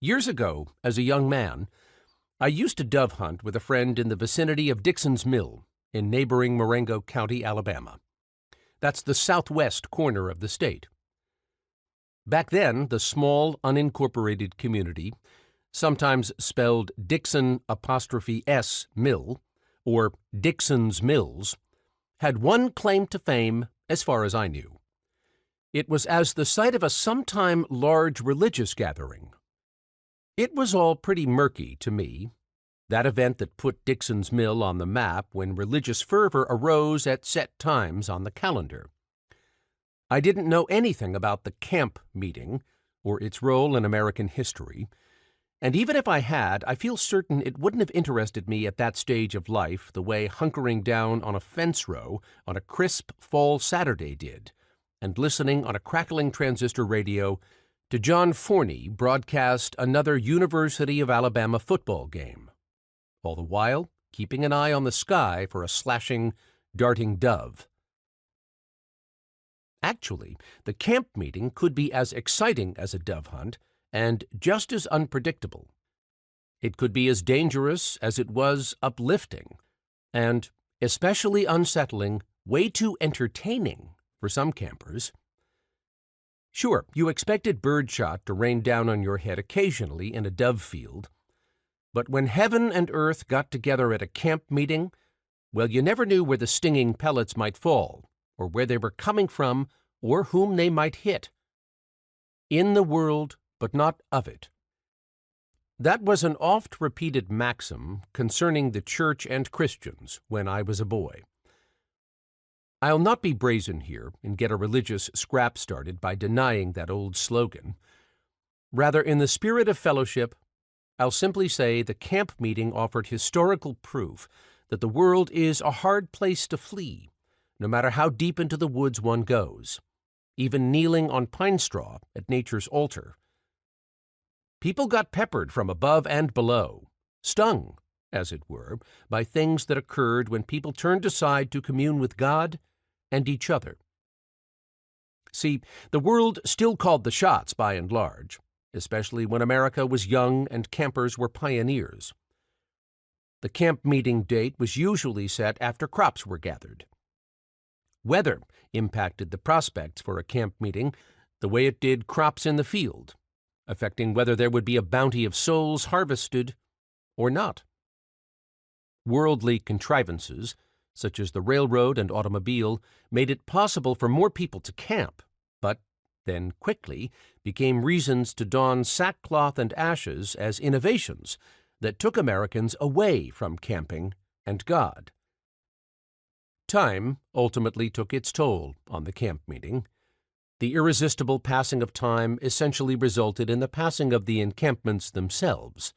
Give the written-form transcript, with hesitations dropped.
Years ago, as a young man, I used to dove hunt with a friend in the vicinity of Dixon's Mill in neighboring Marengo County, Alabama. That's the southwest corner of the state. Back then, the small, unincorporated community, sometimes spelled Dixon''S Mill, or Dixon's Mills, had one claim to fame as far as I knew. It was as the site of a sometime large religious gathering. It was all pretty murky to me, that event that put Dixon's Mill on the map when religious fervor arose at set times on the calendar. I didn't know anything about the camp meeting or its role in American history, and even if I had, I feel certain it wouldn't have interested me at that stage of life the way hunkering down on a fence row on a crisp fall Saturday did, and listening on a crackling transistor radio to John Forney broadcast another University of Alabama football game, all the while keeping an eye on the sky for a slashing, darting dove. Actually, the camp meeting could be as exciting as a dove hunt and just as unpredictable. It could be as dangerous as it was uplifting, and, especially unsettling, way too entertaining for some campers. Sure, you expected birdshot to rain down on your head occasionally in a dove field, but when heaven and earth got together at a camp meeting, well, you never knew where the stinging pellets might fall, or where they were coming from, or whom they might hit. In the world, but not of it. That was an oft-repeated maxim concerning the church and Christians when I was a boy. I'll not be brazen here and get a religious scrap started by denying that old slogan. Rather, in the spirit of fellowship, I'll simply say the camp meeting offered historical proof that the world is a hard place to flee, no matter how deep into the woods one goes, even kneeling on pine straw at nature's altar. People got peppered from above and below, stung, as it were, by things that occurred when people turned aside to commune with God and each other. See, the world still called the shots by and large, especially when America was young and campers were pioneers. The camp meeting date was usually set after crops were gathered. Weather impacted the prospects for a camp meeting the way it did crops in the field, affecting whether there would be a bounty of souls harvested or not. Worldly contrivances, such as the railroad and automobile, made it possible for more people to camp, but then quickly became reasons to don sackcloth and ashes as innovations that took Americans away from camping and God. Time ultimately took its toll on the camp meeting. The irresistible passing of time essentially resulted in the passing of the encampments themselves.